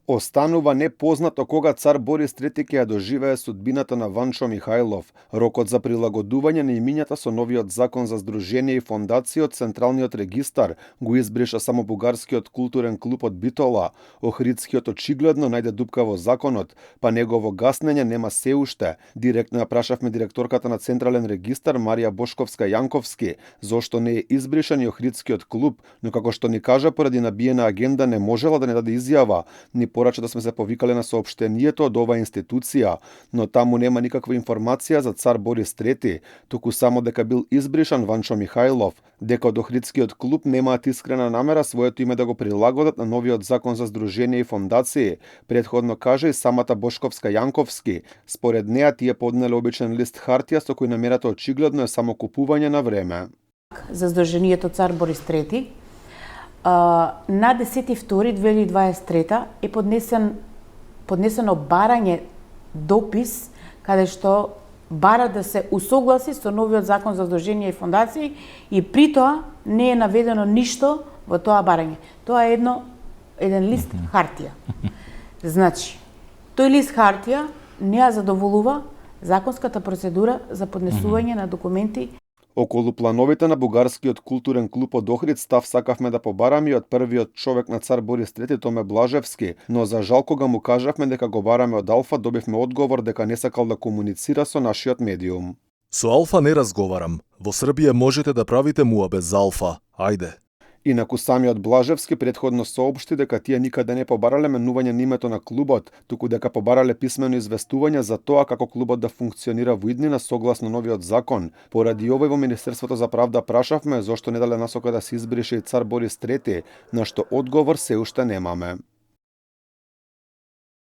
Останува непознато кога цар Борис III ќе ја доживее судбината на Ванчо Михајлов. Рокот за прилагодување на имињата со новиот закон за здружение и фондација од Централниот регистар го избриша само бугарскиот културен клуб од Битола. Охридскиот очигледно најде дупка во законот, па негово гаснење нема се уште. Директно ја прашавме директорката на Централен регистар Марија Бошковска Јанковски зошто не е избришан и Охридскиот клуб, но како што ни кажа поради набиена агенда не можела да не даде изјава. Ни порача да сме се повикале на соопштението од оваа институција, но таму нема никаква информација за цар Борис III, туку само дека бил избришан Ванчо Михајлов, дека од Охридскиот клуб немаат искрена намера своето име да го прилагодат на новиот закон за здружение и фондации, претходно кажа и самата Бошковска Јанковски. Според неа тие поднеле обичен лист хартија со кој намерата очигледно е само купување на време. За Сдруженијето цар Борис III на 10.2.2023 е поднесено барање допис каде што бара да се усогласи со новиот закон за здружение и фондации и при тоа не е наведено ништо во тоа барање. Тоа е еден лист хартија. Значи, тој лист хартија не ја задоволува законската процедура за поднесување на документи. Околу плановите на бугарскиот културен клуб од Охрид став сакавме да побараме и од првиот човек на цар Борис III Томе Блажевски, но за жал кога му кажавме дека го бараме од Алфа, добивме одговор дека не сакал да комуницира со нашиот медиум. Со Алфа не разговарам. Во Србија можете да правите муабет за Алфа. Ајде. Инаку самиот Блажевски претходно соопшти дека тие никаде не побарале менување на името на клубот, туку дека побарале писмено известување за тоа како клубот да функционира во иднина согласно новиот закон. Поради овој во Министерството за правда прашавме зошто не дале насока да се избрише и цар Борис III, на што одговор се уште немаме.